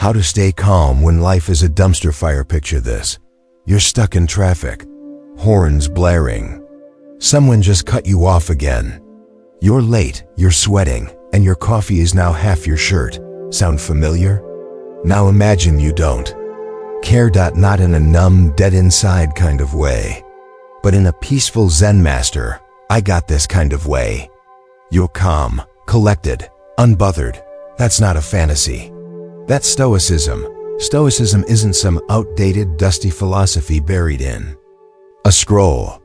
How to stay calm when life is a dumpster fire. Picture this. You're stuck in traffic, horns blaring. Someone just cut you off again. You're late, you're sweating, and your coffee is now half your shirt. Sound familiar? Now imagine you don't care. Not in a numb, dead inside kind of way, but in a peaceful Zen master, I got this kind of way. You're calm, collected, unbothered. That's not a fantasy. That's Stoicism. Stoicism isn't some outdated, dusty philosophy buried in a scroll.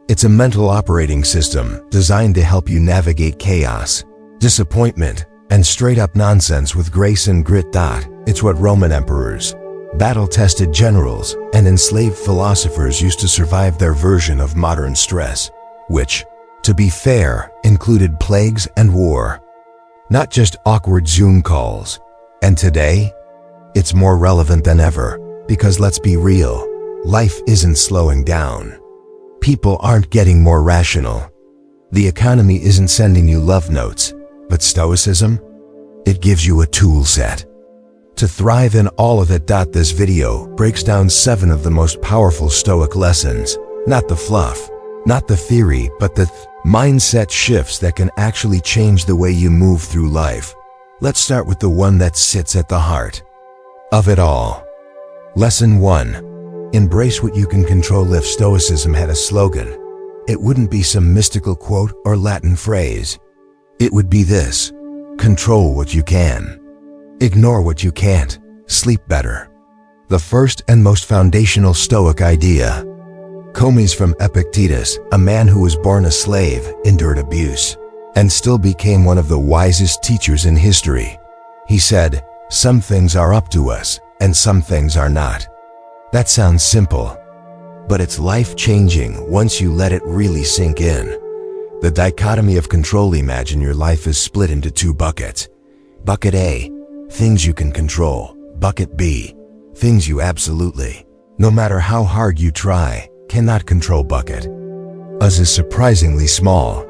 It's a mental operating system designed to help you navigate chaos, disappointment, and straight-up nonsense with grace and grit. It's what Roman emperors, battle-tested generals, and enslaved philosophers used to survive their version of modern stress, which, to be fair, included plagues and war, not just awkward Zoom calls. And today, it's more relevant than ever, because let's be real, life isn't slowing down. People aren't getting more rational. The economy isn't sending you love notes, but Stoicism? It gives you a tool set to thrive in all of it. This video breaks down 7 of the most powerful Stoic lessons, not the fluff, not the theory, but the mindset shifts that can actually change the way you move through life. Let's start with the one that sits at the heart of it all. Lesson 1. Embrace what you can control. If Stoicism had a slogan, it wouldn't be some mystical quote or Latin phrase. It would be this: control what you can, ignore what you can't, sleep better. The first and most foundational Stoic idea comes from Epictetus, a man who was born a slave, endured abuse, and still became one of the wisest teachers in history. He said, "Some things are up to us, and some things are not." That sounds simple, but it's life-changing once you let it really sink in. The dichotomy of control. Imagine your life is split into 2 buckets. Bucket A, things you can control. Bucket B, things you absolutely, no matter how hard you try, cannot control. Bucket A is surprisingly small.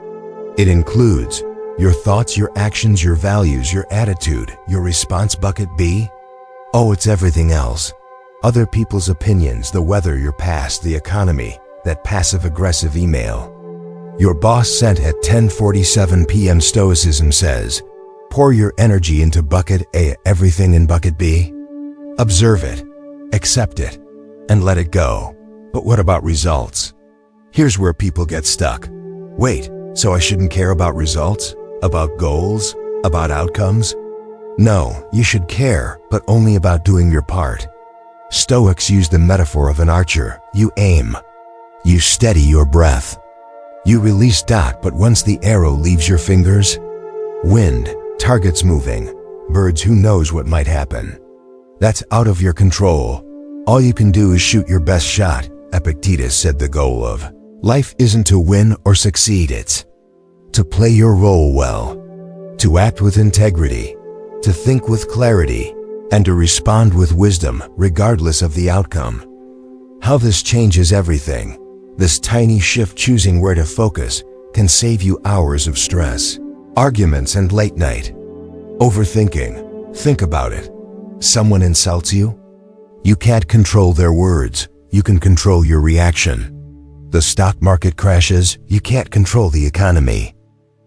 It includes your thoughts, your actions, your values, your attitude, your response. Bucket B? Oh, it's everything else. Other people's opinions, the weather, your past, the economy, that passive-aggressive email your boss sent at 10:47 p.m. Stoicism says, pour your energy into Bucket A, everything in Bucket B. Observe it, accept it, and let it go. But what about results? Here's where people get stuck. Wait, so I shouldn't care about results? About goals? About outcomes? No, you should care, but only about doing your part. Stoics use the metaphor of an archer. You aim. You steady your breath. You release. But once the arrow leaves your fingers, wind, targets moving, birds, who knows what might happen. That's out of your control. All you can do is shoot your best shot. Epictetus said the goal of life isn't to win or succeed, it's to play your role well, to act with integrity, to think with clarity, and to respond with wisdom, regardless of the outcome. How this changes everything. This tiny shift, choosing where to focus, can save you hours of stress, arguments, and late night overthinking. Think about it. Someone insults you? You can't control their words. You can control your reaction. The stock market crashes. You can't control the economy.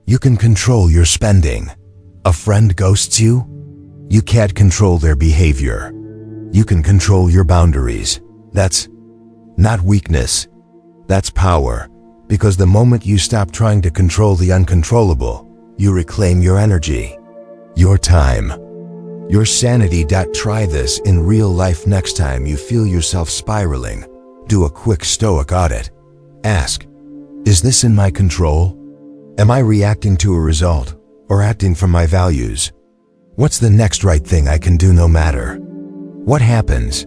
You can control your spending. A friend ghosts you? You can't control their behavior. You can control your boundaries. That's not weakness. That's power. Because the moment you stop trying to control the uncontrollable, you reclaim your energy, your time, your sanity. Try this in real life. Next time you feel yourself spiraling, do a quick Stoic audit. Ask, is this in my control? Am I reacting to a result or acting from my values? What's the next right thing I can do no matter what happens?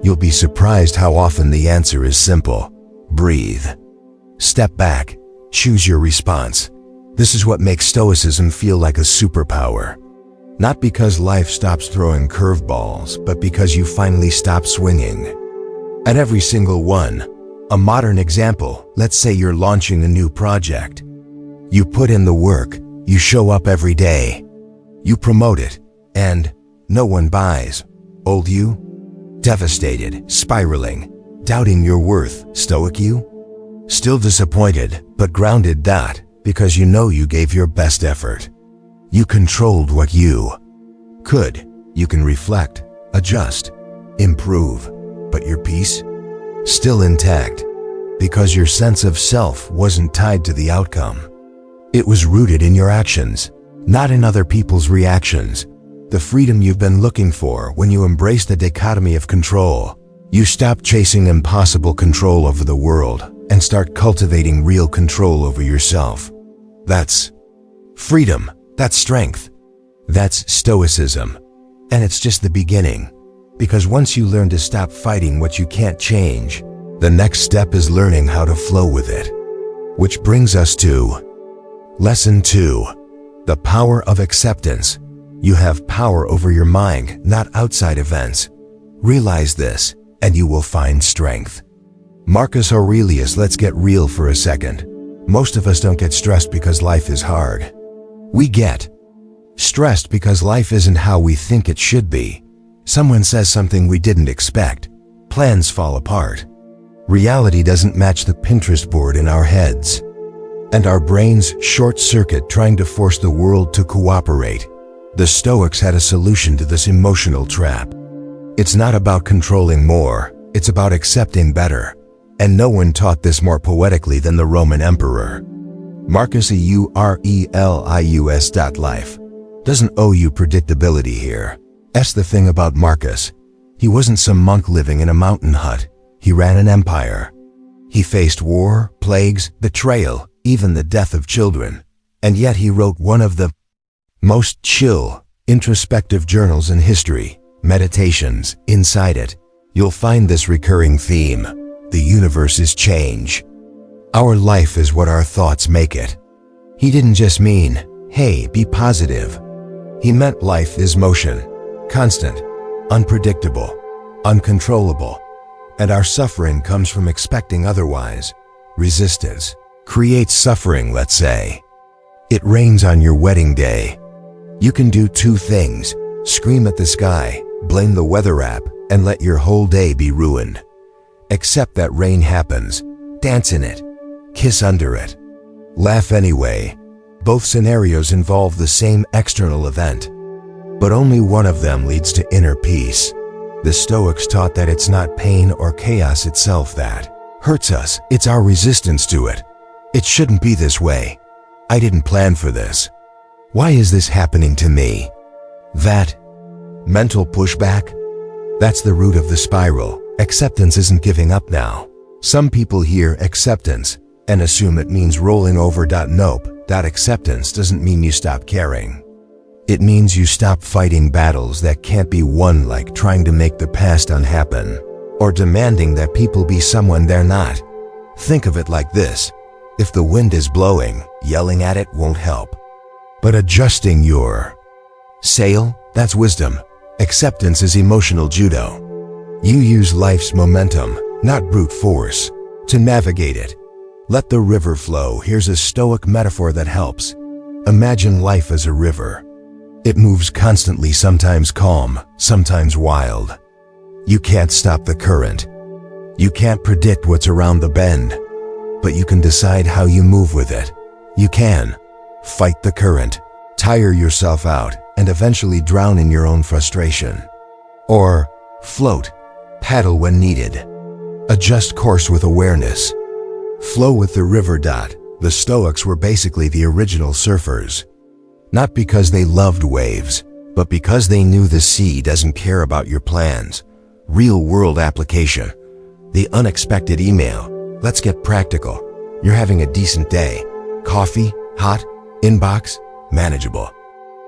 You'll be surprised how often the answer is simple. Breathe. Step back. Choose your response. This is what makes Stoicism feel like a superpower. Not because life stops throwing curveballs, but because you finally stop swinging at every single one. A modern example, let's say you're launching a new project. You put in the work, you show up every day, you promote it, and No one buys. Old you? Devastated, spiraling, doubting your worth. Stoic you? Still disappointed, but grounded. Because you know you gave your best effort. You controlled what you could. You can reflect, adjust, improve, but your peace? Still intact, because your sense of self wasn't tied to the outcome. It was rooted in your actions, not in other people's reactions. The freedom you've been looking for when you embrace the dichotomy of control. You stop chasing impossible control over the world and start cultivating real control over yourself. That's freedom. That's strength. That's stoicism. And it's just the beginning. Because once you learn to stop fighting what you can't change, the next step is learning how to flow with it. Which brings us to Lesson 2. The power of acceptance. You have power over your mind, not outside events. Realize this, and you will find strength. Marcus Aurelius. Let's get real for a second. Most of us don't get stressed because life is hard. We get stressed because life isn't how we think it should be. Someone says something we didn't expect. Plans fall apart. Reality doesn't match the Pinterest board in our heads. And our brains short-circuit trying to force the world to cooperate. The Stoics had a solution to this emotional trap. It's not about controlling more, it's about accepting better. And no one taught this more poetically than the Roman emperor. Marcus Aurelius. Life doesn't owe you predictability here. That's the thing about Marcus. He wasn't some monk living in a mountain hut. He ran an empire. He faced war, plagues, betrayal, even the death of children. And yet he wrote one of the most chill, introspective journals in history, Meditations. Inside it, you'll find this recurring theme. The universe is change. Our life is what our thoughts make it. He didn't just mean, hey, be positive. He meant life is motion, constant, unpredictable, uncontrollable. And our suffering comes from expecting otherwise. Resistance creates suffering, let's say. It rains on your wedding day. You can do two things: scream at the sky, blame the weather app, and let your whole day be ruined. Accept that rain happens, dance in it, kiss under it, laugh anyway. Both scenarios involve the same external event, but only one of them leads to inner peace. The Stoics taught that it's not pain or chaos itself that hurts us, it's our resistance to it. It shouldn't be this way. I didn't plan for this. Why is this happening to me? That mental pushback? That's the root of the spiral. Acceptance isn't giving up now. Some people hear acceptance and assume it means rolling over. Nope, that acceptance doesn't mean you stop caring. It means you stop fighting battles that can't be won, like trying to make the past unhappen or demanding that people be someone they're not. Think of it like this. If the wind is blowing, yelling at it won't help. But adjusting your sail, that's wisdom. Acceptance is emotional judo. You use life's momentum, not brute force, to navigate it. Let the river flow. Here's a Stoic metaphor that helps. Imagine life as a river. It moves constantly, sometimes calm, sometimes wild. You can't stop the current. You can't predict what's around the bend, but you can decide how you move with it. You can fight the current, tire yourself out, and eventually drown in your own frustration. Or float, paddle when needed. Adjust course with awareness. Flow with the river. The Stoics were basically the original surfers. Not because they loved waves, but because they knew the sea doesn't care about your plans. Real-world application. The unexpected email. Let's get practical. You're having a decent day. Coffee, hot, inbox, manageable.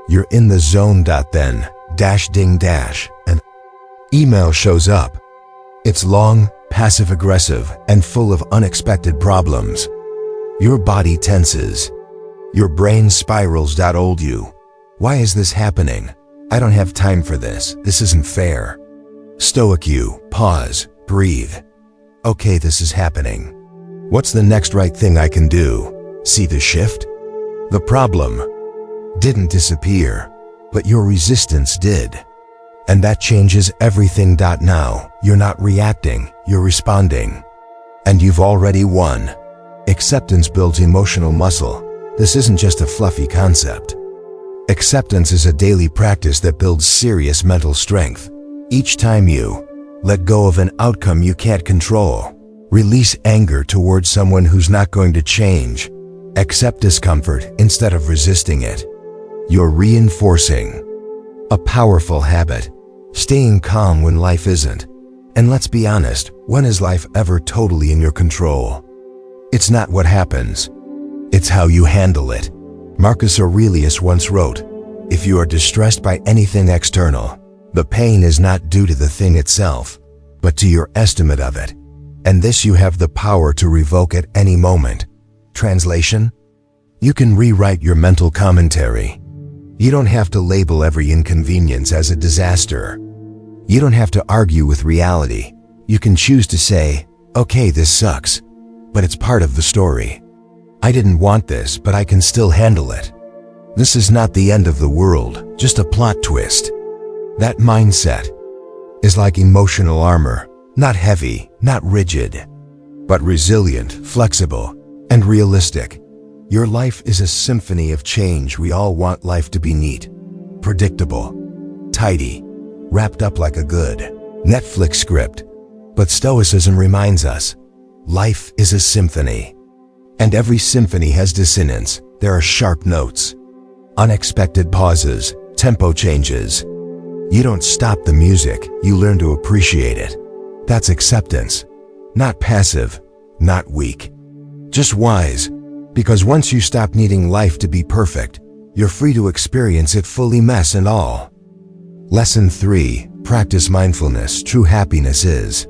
You're in the zone. Then, ding dash, an email shows up. It's long, passive-aggressive, and full of unexpected problems. Your body tenses. Your brain spirals. Old you. Why is this happening? I don't have time for this. This isn't fair. Stoic you. Pause. Breathe. Okay, this is happening. What's the next right thing I can do? See the shift? The problem didn't disappear, but your resistance did. And that changes everything. Now, you're not reacting, you're responding. And you've already won. Acceptance builds emotional muscle. This isn't just a fluffy concept. Acceptance is a daily practice that builds serious mental strength. Each time you let go of an outcome you can't control, release anger towards someone who's not going to change, accept discomfort instead of resisting it, you're reinforcing a powerful habit, staying calm when life isn't. And let's be honest, when is life ever totally in your control? It's not what happens, it's how you handle it. Marcus Aurelius once wrote, "If you are distressed by anything external, the pain is not due to the thing itself, but to your estimate of it. And this you have the power to revoke at any moment." Translation? You can rewrite your mental commentary. You don't have to label every inconvenience as a disaster. You don't have to argue with reality. You can choose to say, "Okay, this sucks, but it's part of the story. I didn't want this, but I can still handle it. This is not the end of the world, just a plot twist." That mindset is like emotional armor, not heavy, not rigid, but resilient, flexible, and realistic. Your life is a symphony of change. We all want life to be neat, predictable, tidy, wrapped up like a good Netflix script. But Stoicism reminds us, life is a symphony. And every symphony has dissonance. There are sharp notes, unexpected pauses, tempo changes. You don't stop the music, you learn to appreciate it. That's acceptance. Not passive, not weak. Just wise. Because once you stop needing life to be perfect, you're free to experience it fully, mess and all. Lesson 3. Practice mindfulness. True happiness is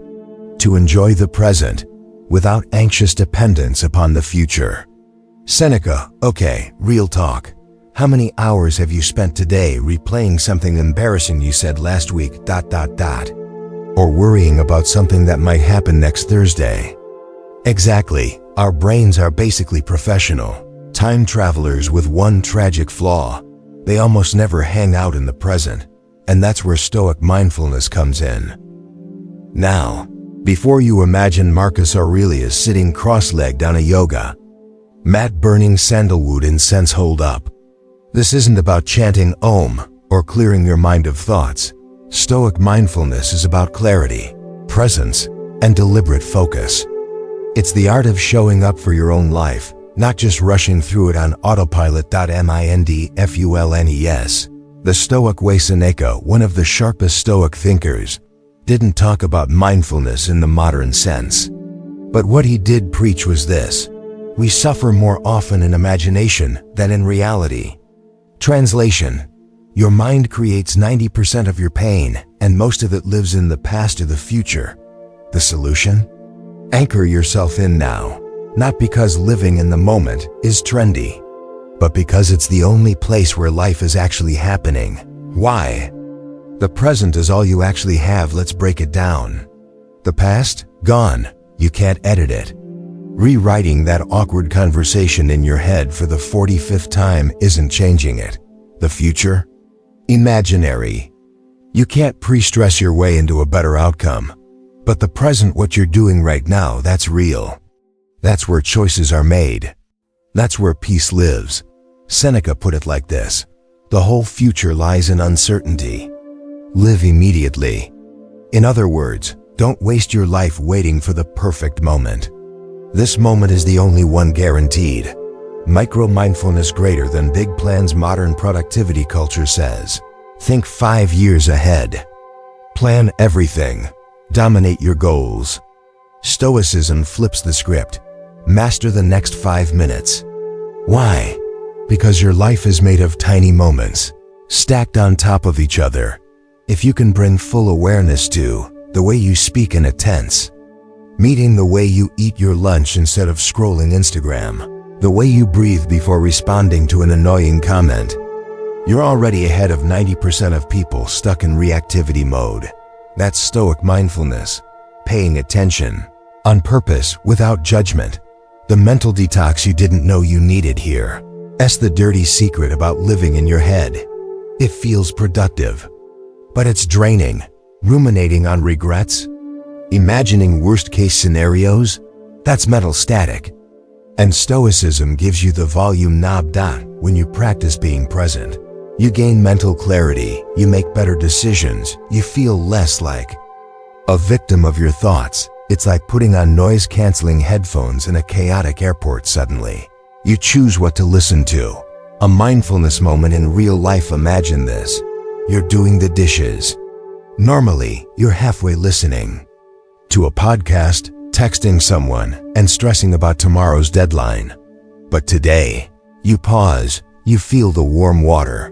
to enjoy the present without anxious dependence upon the future. Seneca. Okay, real talk. How many hours have you spent today replaying something embarrassing you said last week, ... or worrying about something that might happen next Thursday? Exactly. Our brains are basically professional time travelers with one tragic flaw. They almost never hang out in the present. And that's where Stoic mindfulness comes in. Now, before you imagine Marcus Aurelius sitting cross-legged on a yoga mat burning sandalwood incense, hold up. This isn't about chanting Om or clearing your mind of thoughts. Stoic mindfulness is about clarity, presence, and deliberate focus. It's the art of showing up for your own life, not just rushing through it on autopilot. Mindfulness. The Stoic way. Seneca, one of the sharpest Stoic thinkers, didn't talk about mindfulness in the modern sense. But what he did preach was this: we suffer more often in imagination than in reality. Translation: your mind creates 90% of your pain, and most of it lives in the past or the future. The solution? Anchor yourself in now, not because living in the moment is trendy, but because it's the only place where life is actually happening. Why? The present is all you actually have. Let's break it down. The past? Gone. You can't edit it. Rewriting that awkward conversation in your head for the 45th time isn't changing it. The future? Imaginary. You can't pre-stress your way into a better outcome. But the present, what you're doing right now, that's real. That's where choices are made. That's where peace lives. Seneca put it like this: the whole future lies in uncertainty. Live immediately. In other words, don't waste your life waiting for the perfect moment. This moment is the only one guaranteed. Micro-mindfulness greater than big plans. Modern productivity culture says, think 5 years ahead. Plan everything. Dominate your goals. Stoicism flips the script. Master the next 5 minutes. Why? Because your life is made of tiny moments, stacked on top of each other. If you can bring full awareness to the way you speak in a tense meeting, the way you eat your lunch instead of scrolling Instagram, the way you breathe before responding to an annoying comment, you're already ahead of 90% of people stuck in reactivity mode. That's Stoic mindfulness, paying attention, on purpose, without judgment. The mental detox you didn't know you needed here. The dirty secret about living in your head. It feels productive, But it's draining. Ruminating on regrets, imagining worst-case scenarios, that's mental static. And Stoicism gives you the volume knob. When you practice being present, you gain mental clarity, you make better decisions, you feel less like a victim of your thoughts. It's like putting on noise-canceling headphones in a chaotic airport suddenly. You choose what to listen to. A mindfulness moment in real life. Imagine this. You're doing the dishes. Normally, you're halfway listening to a podcast, texting someone, and stressing about tomorrow's deadline. But today, you pause, you feel the warm water.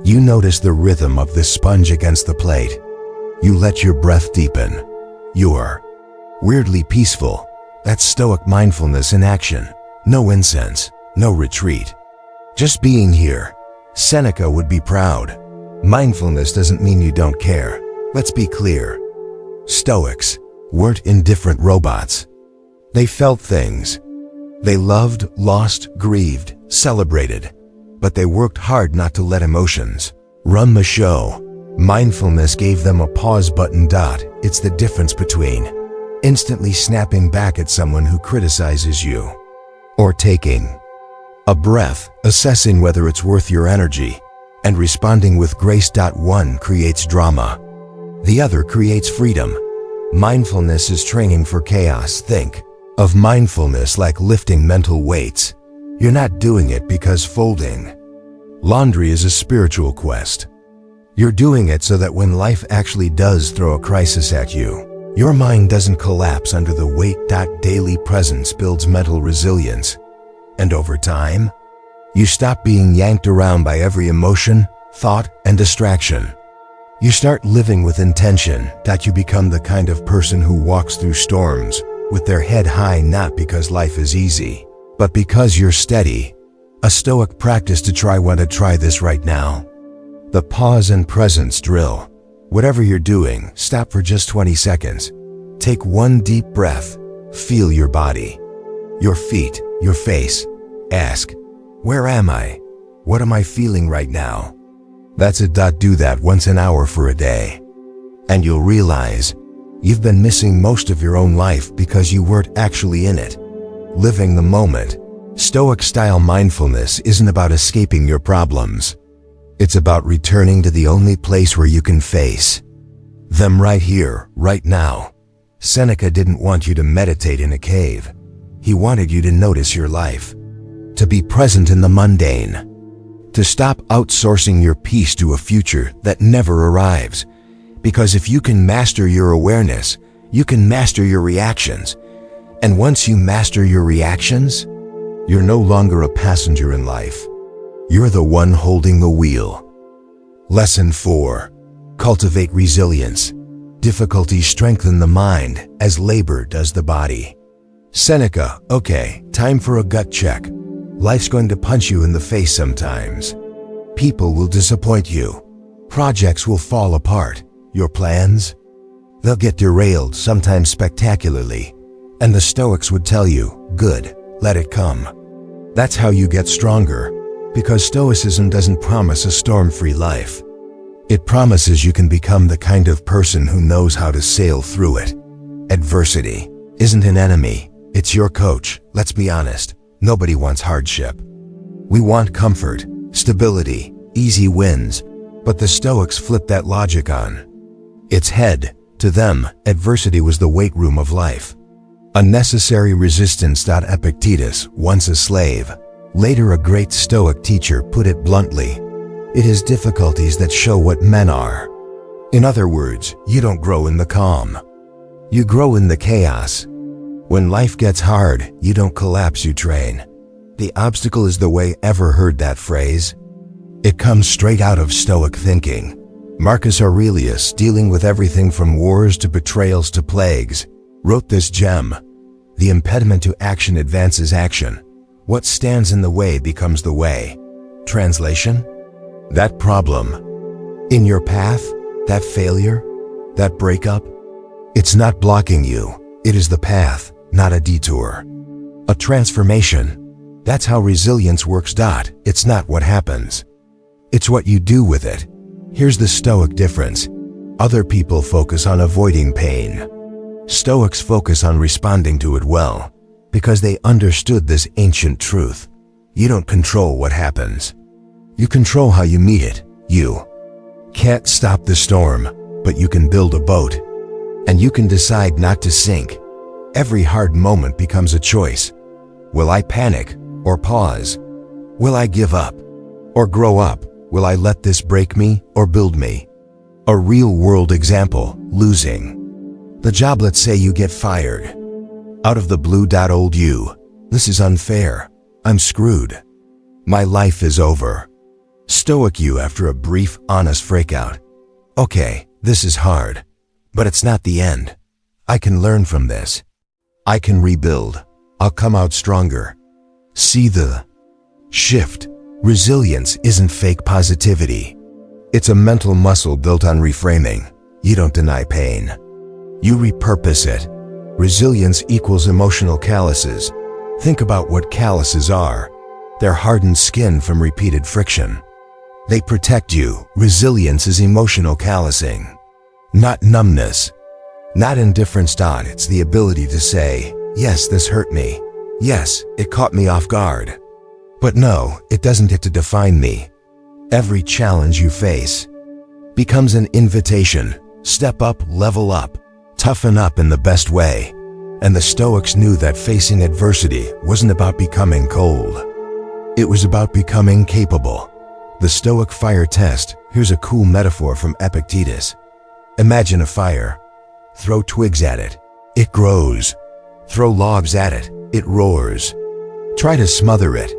You notice the rhythm of the sponge against the plate. You let your breath deepen. You're weirdly peaceful. That's Stoic mindfulness in action. No incense, no retreat. Just being here. Seneca would be proud. Mindfulness doesn't mean you don't care. Let's be clear. Stoics weren't indifferent robots. They felt things. They loved, lost, grieved, celebrated. But they worked hard not to let emotions run the show. Mindfulness gave them a pause button. It's the difference between instantly snapping back at someone who criticizes you, or taking a breath, assessing whether it's worth your energy, and responding with grace. One creates drama. The other creates freedom. Mindfulness is training for chaos. Think of mindfulness like lifting mental weights. You're not doing it because folding laundry is a spiritual quest. You're doing it so that when life actually does throw a crisis at you, your mind doesn't collapse under the weight. Daily presence builds mental resilience. And over time, you stop being yanked around by every emotion, thought, and distraction. You start living with intention. You become the kind of person who walks through storms with their head high, not because life is easy, but because you're steady. A Stoic practice to try. Want to try this right now? The pause and presence drill. Whatever you're doing, stop for just 20 seconds. Take one deep breath. Feel your body, your feet, your face. Ask, where am I? What am I feeling right now? That's it. Do that once an hour for a day. And you'll realize you've been missing most of your own life because you weren't actually in it, living the moment. Stoic-style mindfulness isn't about escaping your problems. It's about returning to the only place where you can face them right here, right now. Seneca didn't want you to meditate in a cave. He wanted you to notice your life, to be present in the mundane, to stop outsourcing your peace to a future that never arrives. Because if you can master your awareness, you can master your reactions. And once you master your reactions, you're no longer a passenger in life. You're the one holding the wheel. Lesson 4. Cultivate resilience. Difficulties strengthen the mind as labor does the body. Seneca. Okay, time for a gut check. Life's going to punch you in the face sometimes. People will disappoint you. Projects will fall apart. Your plans? They'll get derailed, sometimes spectacularly. And the Stoics would tell you, good, let it come. That's how you get stronger. Because Stoicism doesn't promise a storm-free life. It promises you can become the kind of person who knows how to sail through it. Adversity isn't an enemy, it's your coach. Let's be honest. Nobody wants hardship. We want comfort, stability, easy wins, but the Stoics flipped that logic on its head. To them, adversity was the weight room of life. A necessary resistance. Epictetus, once a slave, later a great Stoic teacher, put it bluntly, it is difficulties that show what men are. In other words, you don't grow in the calm. You grow in the chaos. When life gets hard, you don't collapse, you train. The obstacle is the way. Ever heard that phrase? It comes straight out of Stoic thinking. Marcus Aurelius, dealing with everything from wars to betrayals to plagues, wrote this gem. The impediment to action advances action. What stands in the way becomes the way. Translation? That problem in your path, that failure, that breakup, it's not blocking you. It is the path, not a detour. A transformation. That's how resilience works. It's not what happens. It's what you do with it. Here's the Stoic difference. Other people focus on avoiding pain. Stoics focus on responding to it well, because they understood this ancient truth. You don't control what happens. You control how you meet it. You can't stop the storm, but you can build a boat. And you can decide not to sink. Every hard moment becomes a choice. Will I panic or pause? Will I give up or grow up? Will I let this break me or build me? A real-world example, losing the job. Let's say you get fired. Out of the blue. Old you. This is unfair. I'm screwed. My life is over. Stoic you after a brief, honest freakout. Okay, this is hard, but it's not the end. I can learn from this. I can rebuild. I'll come out stronger. See the shift. Resilience isn't fake positivity. It's a mental muscle built on reframing. You don't deny pain. You repurpose it. Resilience equals emotional calluses. Think about what calluses are. They're hardened skin from repeated friction. They protect you. Resilience is emotional callousing, not numbness, not indifference. It's the ability to say, yes, this hurt me. Yes, it caught me off guard. But no, it doesn't get to define me. Every challenge you face becomes an invitation. Step up, level up, toughen up in the best way. And the Stoics knew that facing adversity wasn't about becoming cold. It was about becoming capable. The Stoic fire test. Here's a cool metaphor from Epictetus. Imagine a fire. Throw twigs at it. It grows. Throw logs at it. It roars. Try to smother it.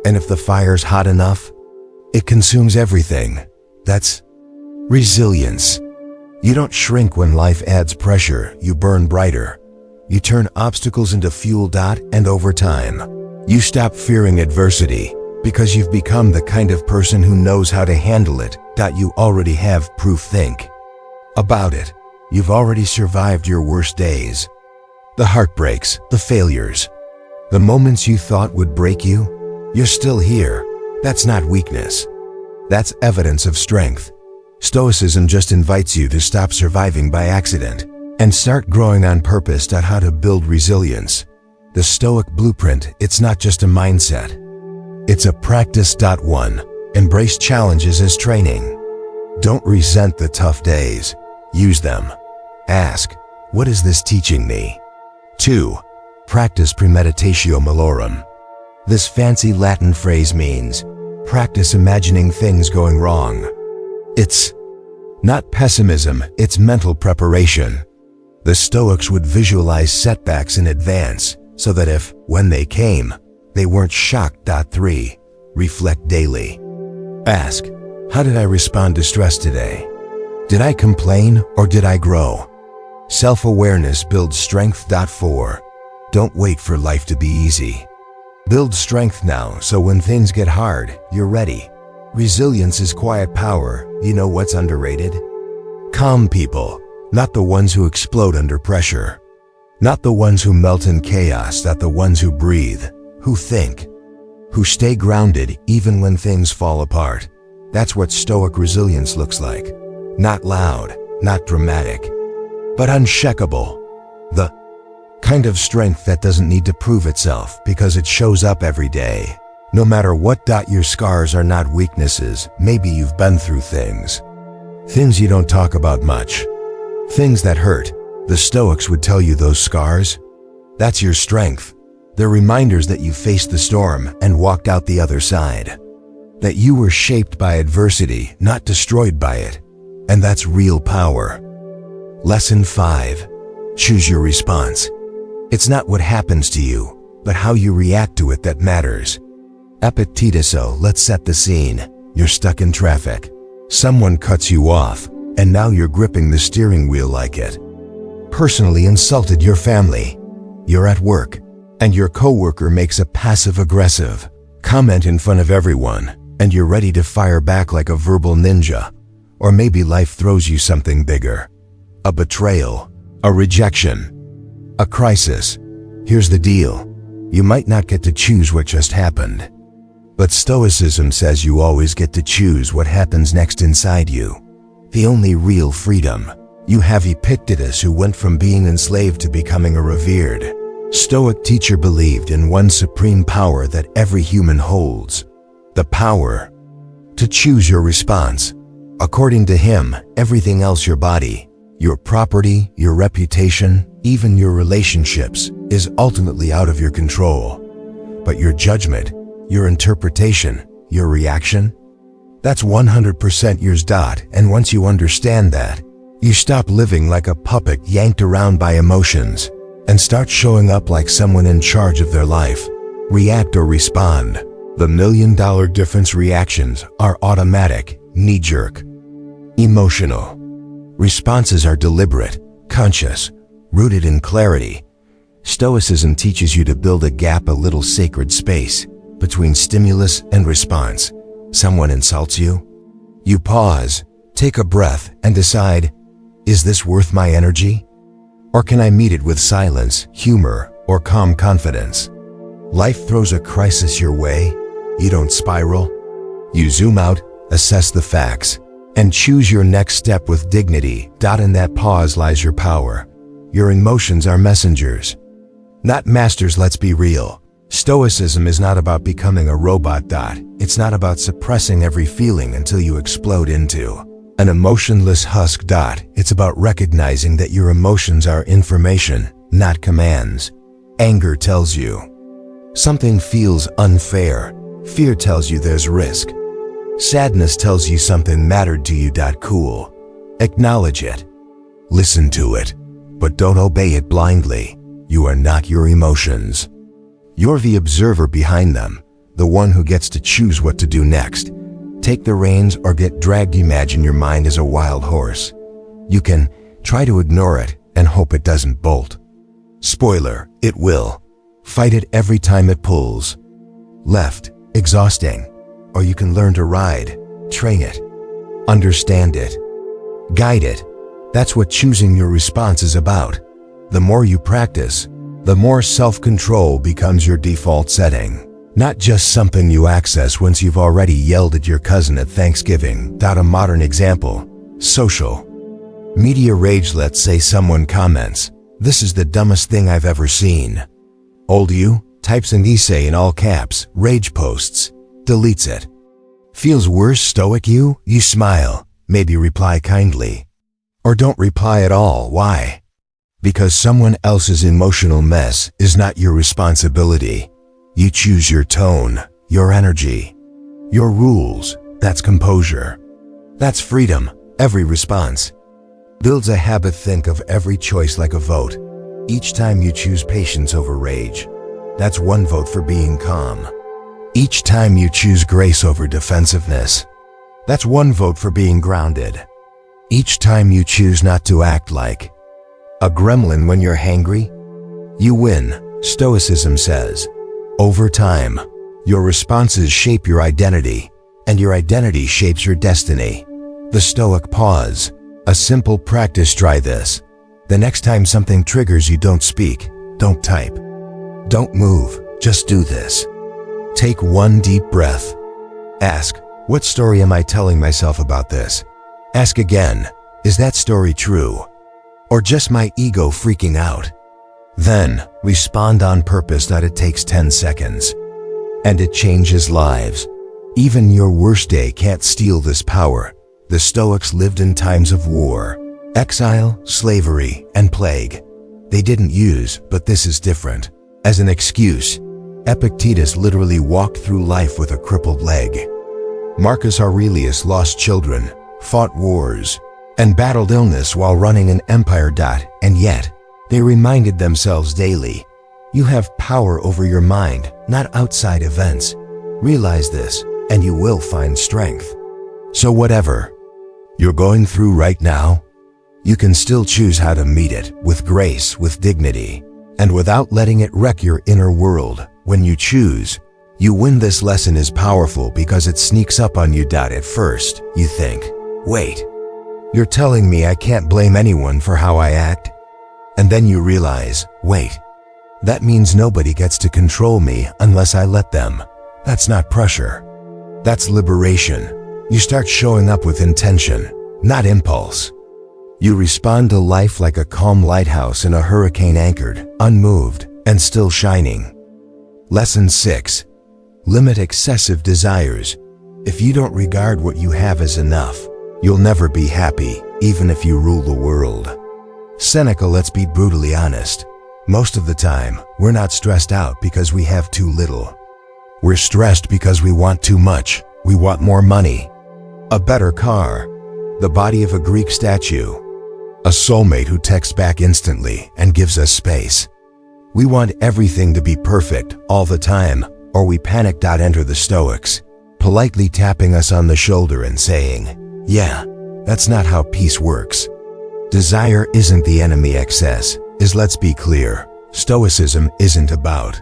And if the fire's hot enough, it consumes everything. That's resilience. You don't shrink when life adds pressure. You burn brighter. You turn obstacles into fuel. And over time, you stop fearing adversity because you've become the kind of person who knows how to handle it. You already have proof. Think about it. You've already survived your worst days. The heartbreaks, the failures, the moments you thought would break you. You're still here. That's not weakness. That's evidence of strength. Stoicism just invites you to stop surviving by accident and start growing on purpose. How to build resilience. The Stoic blueprint. It's not just a mindset. It's a practice. 1. Embrace challenges as training. Don't resent the tough days. Use them. Ask, what is this teaching me? 2. Practice premeditatio malorum. This fancy Latin phrase means practice imagining things going wrong. It's not pessimism, it's mental preparation. The Stoics would visualize setbacks in advance so that if, when they came, they weren't shocked. 3. Reflect daily. Ask, how did I respond to stress today? Did I complain or did I grow? Self-awareness builds strength. 4. Don't wait for life to be easy. Build strength now so when things get hard, you're ready. Resilience is quiet power. You know what's underrated? Calm people, not the ones who explode under pressure. Not the ones who melt in chaos, not the ones who breathe, who think, who stay grounded even when things fall apart. That's what Stoic resilience looks like. Not loud, not dramatic, but unshakable. The kind of strength that doesn't need to prove itself because it shows up every day. No matter what. Your scars are not weaknesses. Maybe you've been through things you don't talk about much. Things that hurt. The Stoics would tell you those scars, that's your strength. They're reminders that you faced the storm and walked out the other side. That you were shaped by adversity, not destroyed by it. And that's real power. Lesson 5. Choose your response. It's not what happens to you, but how you react to it that matters. Epictetus. Let's set the scene. You're stuck in traffic. Someone cuts you off, and now you're gripping the steering wheel like it personally insulted your family. You're at work, and your coworker makes a passive-aggressive comment in front of everyone, and you're ready to fire back like a verbal ninja. Or maybe life throws you something bigger. A betrayal, a rejection, a crisis. Here's the deal. You might not get to choose what just happened. But Stoicism says you always get to choose what happens next inside you. the only real freedom. You have Epictetus, who went from being enslaved to becoming a revered Stoic teacher, believed in one supreme power that every human holds: the power to choose your response. According to him, everything else, your body, your property, your reputation, even your relationships, is ultimately out of your control. But your judgment, your interpretation, your reaction, that's 100% yours. And once you understand that, you stop living like a puppet yanked around by emotions and start showing up like someone in charge of their life. React or respond. The million-dollar difference: reactions are automatic, knee-jerk. Emotional responses are deliberate, conscious, rooted in clarity. Stoicism teaches you to build a gap, a little sacred space between stimulus and response. Someone insults you. You pause, take a breath, and decide, is this worth my energy? Or can I meet it with silence, humor, or calm confidence? Life throws a crisis your way. You don't spiral. You zoom out, assess the facts, and choose your next step with dignity. In that pause lies your power. Your emotions are messengers, not masters. Let's be real. Stoicism is not about becoming a robot. It's not about suppressing every feeling until you explode into an emotionless husk. It's about recognizing that your emotions are information, not commands. Anger tells you something feels unfair. Fear tells you there's risk. Sadness tells you something mattered to you. Cool. Acknowledge it. Listen to it. But don't obey it blindly. You are not your emotions. You're the observer behind them, the one who gets to choose what to do next. Take the reins or get dragged. Imagine your mind is a wild horse. You can try to ignore it and hope it doesn't bolt. Spoiler, it will. Fight it every time it pulls left, exhausting. Or you can learn to ride, train it, understand it, guide it. That's what choosing your response is about. The more you practice, the more self-control becomes your default setting. Not just something you access once you've already yelled at your cousin at Thanksgiving. A modern example: social media rage. Let's say someone comments, "This is the dumbest thing I've ever seen." Old you types an essay in all caps, rage posts, deletes it. Feels worse. Stoic you smile, maybe reply kindly, or don't reply at all. Why? Because someone else's emotional mess is not your responsibility. You choose your tone, your energy, your rules. That's composure. That's freedom. Every response builds a habit. Think of every choice like a vote. Each time you choose patience over rage, that's one vote for being calm. Each time you choose grace over defensiveness, that's one vote for being grounded. Each time you choose not to act like a gremlin when you're hangry, you win. Stoicism says, over time, your responses shape your identity, and your identity shapes your destiny. The Stoic pause. A simple practice. Try this. The next time something triggers you, don't speak, don't type, don't move, just do this. Take one deep breath. Ask, what story am I telling myself about this? Ask again, is that story true? Or just my ego freaking out? Then, respond on purpose. It takes 10 seconds. And it changes lives. Even your worst day can't steal this power. The Stoics lived in times of war, exile, slavery, and plague. They didn't use, but this is different, as an excuse. Epictetus literally walked through life with a crippled leg. Marcus Aurelius lost children, fought wars, and battled illness while running an empire. And yet, they reminded themselves daily, you have power over your mind, not outside events. Realize this, and you will find strength. So whatever you're going through right now, you can still choose how to meet it with grace, with dignity, and without letting it wreck your inner world. When you choose, you win. This lesson is powerful because it sneaks up on you. At first, you think, wait, you're telling me I can't blame anyone for how I act? And then you realize, wait, that means nobody gets to control me unless I let them. That's not pressure. That's liberation. You start showing up with intention, not impulse. You respond to life like a calm lighthouse in a hurricane, anchored, unmoved, and still shining. Lesson 6. Limit excessive desires. If you don't regard what you have as enough, you'll never be happy, even if you rule the world. Seneca, let's be brutally honest. Most of the time, we're not stressed out because we have too little. We're stressed because we want too much. We want more money, a better car, the body of a Greek statue, a soulmate who texts back instantly and gives us space. We want everything to be perfect all the time, or we panic. Enter the Stoics, politely tapping us on the shoulder and saying, yeah, that's not how peace works. Desire isn't the enemy. Excess is. Let's be clear, Stoicism isn't about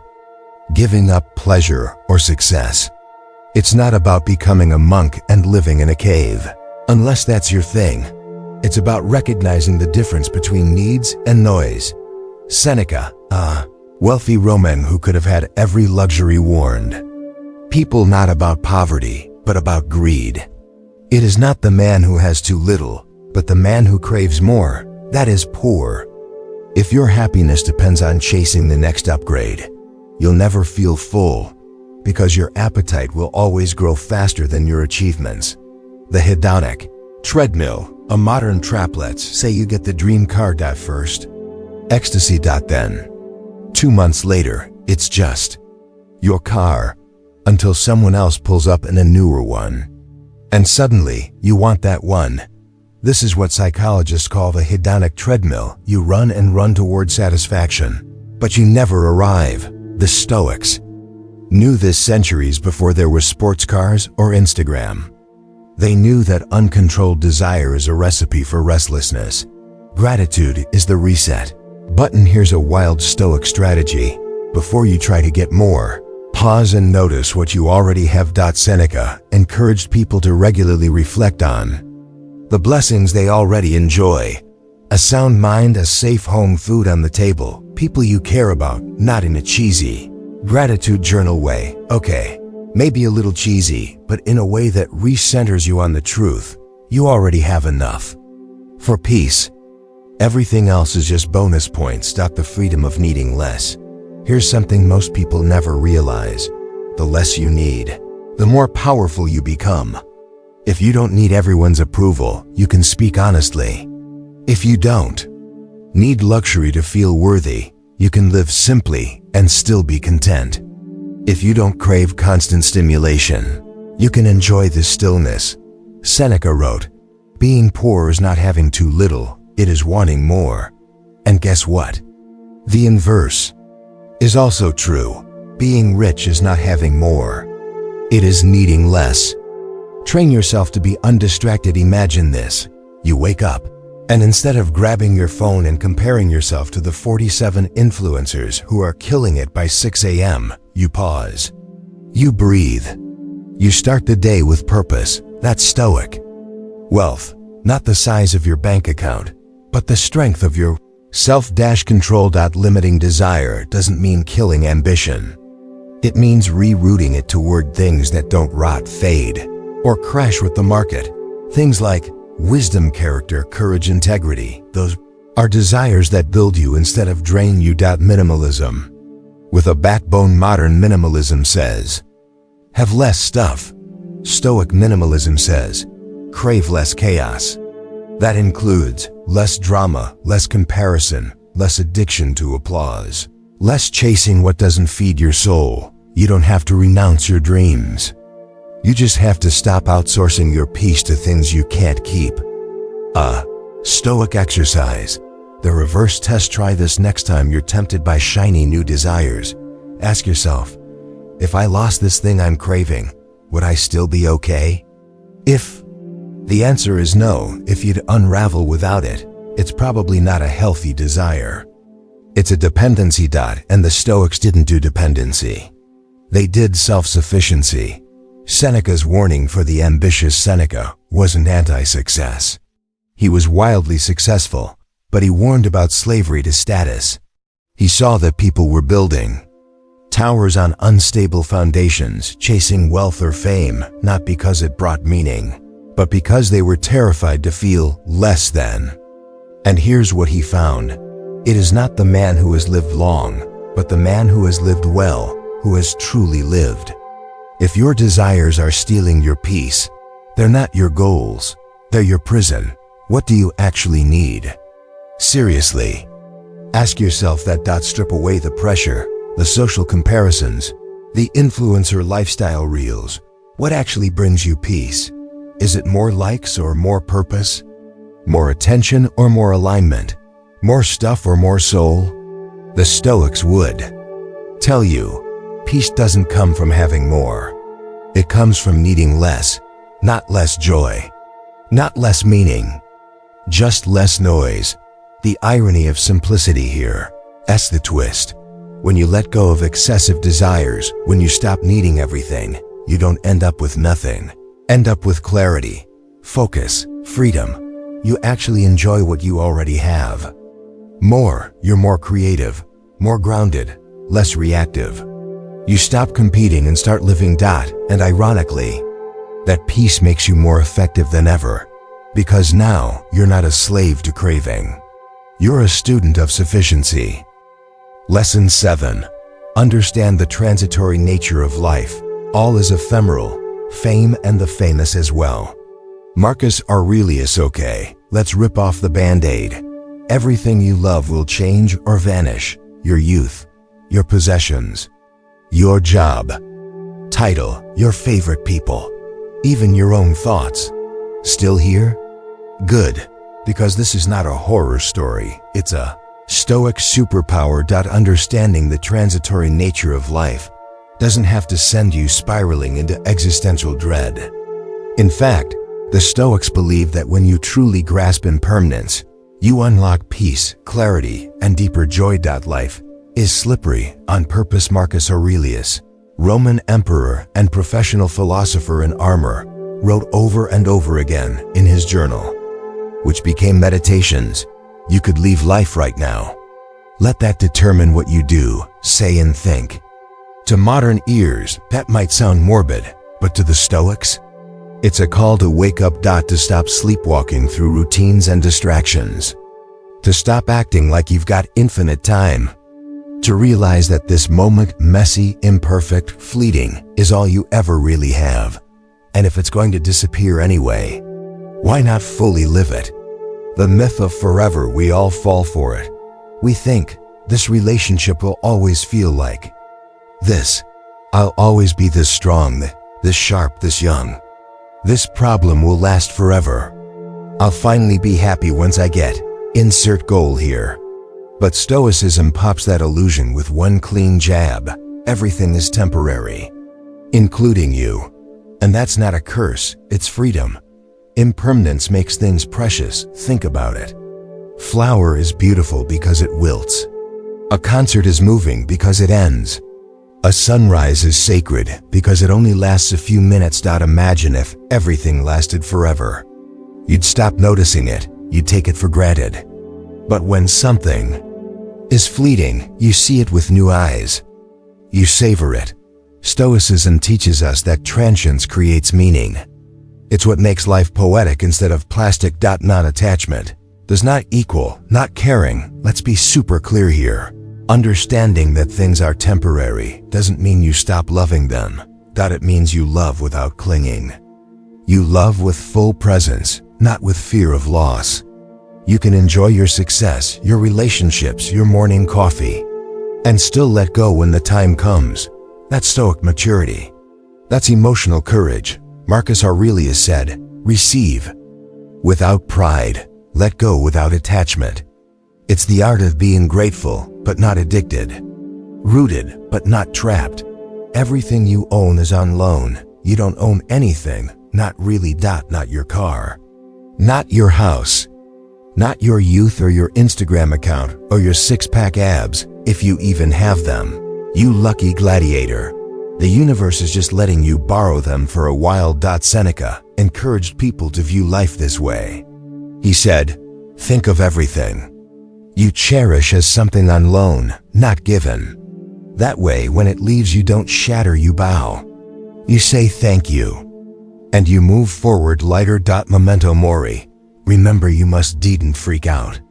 giving up pleasure or success. It's not about becoming a monk and living in a cave, unless that's your thing. It's about recognizing the difference between needs and noise. Seneca, wealthy Roman who could have had every luxury, warned people not about poverty, but about greed. It is not the man who has too little, but the man who craves more, that is poor. If your happiness depends on chasing the next upgrade, you'll never feel full, because your appetite will always grow faster than your achievements. The Hideonic Treadmill, a modern trap. Let's say you get the dream car. First, ecstasy. Then, 2 months later, it's just your car, until someone else pulls up in a newer one. And suddenly, you want that one. This is what psychologists call the hedonic treadmill. You run and run toward satisfaction, but you never arrive. The Stoics knew this centuries before there were sports cars or Instagram. They knew that uncontrolled desire is a recipe for restlessness. Gratitude is the reset button. Here's a wild Stoic strategy. Before you try to get more, pause and notice what you already have. Seneca encouraged people to regularly reflect on the blessings they already enjoy. A sound mind, a safe home, food on the table, people you care about, not in a cheesy gratitude journal way. Okay, maybe a little cheesy, but in a way that recenters you on the truth. You already have enough. For peace, everything else is just bonus points. The freedom of needing less. Here's something most people never realize. The less you need, the more powerful you become. If you don't need everyone's approval, you can speak honestly. If you don't need luxury to feel worthy, you can live simply and still be content. If you don't crave constant stimulation, you can enjoy the stillness. Seneca wrote, being poor is not having too little, it is wanting more. And guess what? The inverse is also true. Being rich is not having more, it is needing less. Train yourself to be undistracted. Imagine this. You wake up, and instead of grabbing your phone and comparing yourself to the 47 influencers who are killing it by 6 a.m., you pause. You breathe. You start the day with purpose. That's Stoic. Wealth, not the size of your bank account, but the strength of your self-control. Limiting desire doesn't mean killing ambition. It means rerouting it toward things that don't rot, fade, or crash with the market. Things like wisdom, character, courage, integrity. Those are desires that build you instead of drain you. Minimalism with a backbone. Modern minimalism says, have less stuff. Stoic minimalism says, crave less chaos. That includes less drama, less comparison, less addiction to applause, less chasing what doesn't feed your soul. You don't have to renounce your dreams. You just have to stop outsourcing your peace to things you can't keep. Stoic exercise. The reverse test. Try this next time you're tempted by shiny new desires. Ask yourself, if I lost this thing I'm craving, would I still be okay? If the answer is no, if you'd unravel without it, it's probably not a healthy desire. It's a dependency. And the Stoics didn't do dependency. They did self-sufficiency. Seneca's warning for the ambitious Seneca wasn't anti-success. He was wildly successful, but he warned about slavery to status. He saw that people were building towers on unstable foundations, chasing wealth or fame, not because it brought meaning, but because they were terrified to feel less than. And here's what he found. It is not the man who has lived long, but the man who has lived well, who has truly lived. If your desires are stealing your peace, they're not your goals, they're your prison. What do you actually need? Seriously. Ask yourself that. Strip away the pressure, the social comparisons, the influencer lifestyle reels. What actually brings you peace? Is it more likes or more purpose? More attention or more alignment? More stuff or more soul? The Stoics would tell you, peace doesn't come from having more. It comes from needing less, not less joy, not less meaning, just less noise. The irony of simplicity here. That's the twist. When you let go of excessive desires, when you stop needing everything, you don't end up with nothing. End up with clarity, focus, freedom. You actually enjoy what you already have. You're more creative, more grounded, less reactive. You stop competing and start living. And ironically, that peace makes you more effective than ever, because now you're not a slave to craving. You're a student of sufficiency. Lesson 7. Understand the transitory nature of life. All is ephemeral, fame and the famous as well. Marcus Aurelius. Okay, let's rip off the band-aid. Everything you love will change or vanish. Your youth, your possessions, your job, title, your favorite people, even your own thoughts. Still here? Good, because this is not a horror story, it's a Stoic superpower. Understanding the transitory nature of life doesn't have to send you spiraling into existential dread. In fact, the Stoics believe that when you truly grasp impermanence, you unlock peace, clarity, and deeper joy. Life is slippery on purpose. Marcus Aurelius, Roman emperor and professional philosopher in armor, wrote over and over again in his journal, which became meditations. You could leave life right now. Let that determine what you do, say, and think. To modern ears, that might sound morbid, but to the Stoics, it's a call to wake up. To stop sleepwalking through routines and distractions. To stop acting like you've got infinite time. To realize that this moment, messy, imperfect, fleeting, is all you ever really have. And if it's going to disappear anyway, why not fully live it? The myth of forever. We all fall for it. We think, this relationship will always feel like this. I'll always be this strong, this sharp, this young. This problem will last forever. I'll finally be happy once I get, insert goal here. But Stoicism pops that illusion with one clean jab. Everything is temporary, including you. And that's not a curse, it's freedom. Impermanence makes things precious. Think about it. Flower is beautiful because it wilts. A concert is moving because it ends. A sunrise is sacred because it only lasts a few minutes. Imagine if everything lasted forever. You'd stop noticing it, you'd take it for granted. But when something is fleeting, you see it with new eyes. You savor it. Stoicism teaches us that transience creates meaning. It's what makes life poetic instead of plastic. Non-attachment does not equal not caring. Let's be super clear here. Understanding that things are temporary doesn't mean you stop loving them. It means you love without clinging. You love with full presence, not with fear of loss. You can enjoy your success, your relationships, your morning coffee, and still let go when the time comes. That's Stoic maturity. That's emotional courage. Marcus Aurelius said, receive without pride, let go without attachment. It's the art of being grateful, but not addicted. Rooted, but not trapped. Everything you own is on loan. You don't own anything, not really. Not your car, not your house, not your youth or your Instagram account or your six-pack abs, if you even have them. You lucky gladiator. The universe is just letting you borrow them for a while. Seneca encouraged people to view life this way. He said, think of everything you cherish as something on loan, not given. That way, when it leaves, you don't shatter, you bow. You say thank you. And you move forward lighter. Memento mori. Remember, you didn't freak out.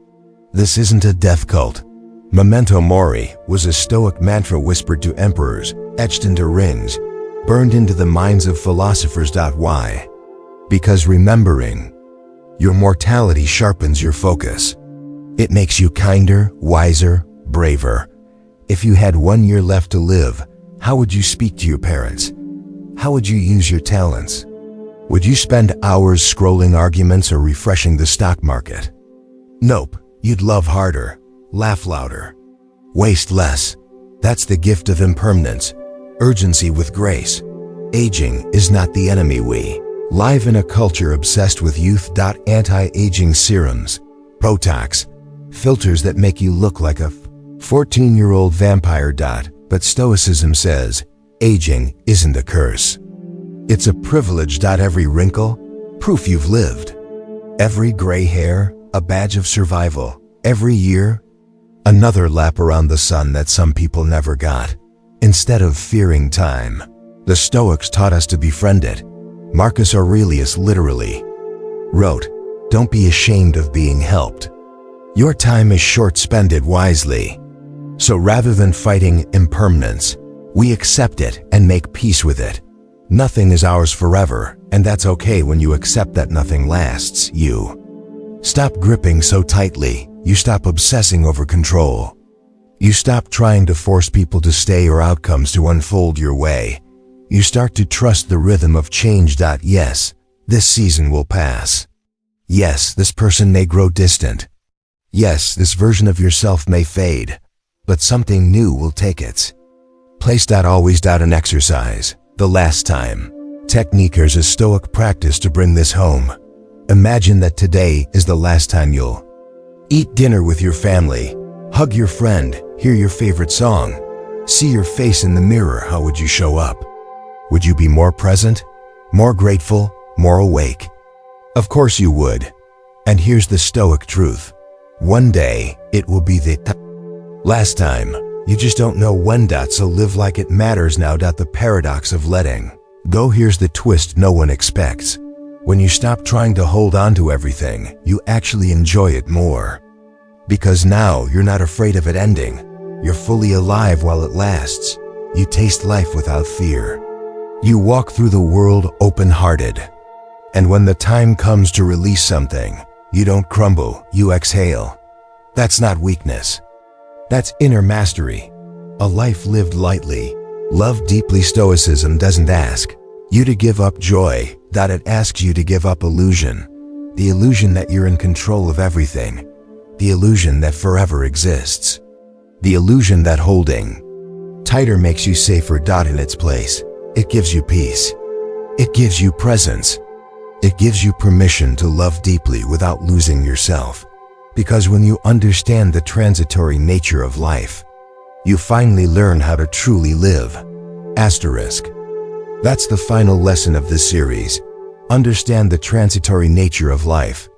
This isn't a death cult. Memento mori was a Stoic mantra whispered to emperors, etched into rings, burned into the minds of philosophers. Why? Because remembering your mortality sharpens your focus. It makes you kinder, wiser, braver. If you had 1 year left to live, how would you speak to your parents? How would you use your talents? Would you spend hours scrolling arguments or refreshing the stock market? Nope, you'd love harder, laugh louder, waste less. That's the gift of impermanence, urgency with grace. Aging is not the enemy. We live in a culture obsessed with youth. Anti-aging serums, Botox, filters that make you look like a 14-year-old vampire. But Stoicism says, aging isn't a curse. It's a privilege. Every wrinkle, proof you've lived. Every gray hair, a badge of survival. Every year, another lap around the sun that some people never got. Instead of fearing time, the Stoics taught us to befriend it. Marcus Aurelius literally wrote, "Don't be ashamed of being helped." Your time is short, spend it wisely. So rather than fighting impermanence, we accept it and make peace with it. Nothing is ours forever, and that's okay. When you accept that nothing lasts, you stop gripping so tightly, you stop obsessing over control. You stop trying to force people to stay or outcomes to unfold your way. You start to trust the rhythm of change. Yes, this season will pass. Yes, this person may grow distant. Yes, this version of yourself may fade, but something new will take its place. Always. An exercise, the last time technique. Is a Stoic practice to bring this home. Imagine that today is the last time you'll eat dinner with your family, hug your friend, hear your favorite song, see your face in the mirror. How would you show up? Would you be more present, more grateful, more awake? Of course you would. And here's the Stoic truth. One day, it will be the last time. You just don't know when. So live like it matters now. The paradox of letting go. Here's the twist no one expects. When you stop trying to hold on to everything, you actually enjoy it more. Because now you're not afraid of it ending. You're fully alive while it lasts. You taste life without fear. You walk through the world open-hearted. And when the time comes to release something, you don't crumble, you exhale. That's not weakness. That's inner mastery. A life lived lightly, loved deeply. Stoicism doesn't ask you to give up joy. It asks you to give up illusion. The illusion that you're in control of everything. The illusion that forever exists. The illusion that holding tighter makes you safer. In its place, it gives you peace. It gives you presence. It gives you permission to love deeply without losing yourself. Because when you understand the transitory nature of life, you finally learn how to truly live. Asterisk. That's the final lesson of this series. Understand the transitory nature of life.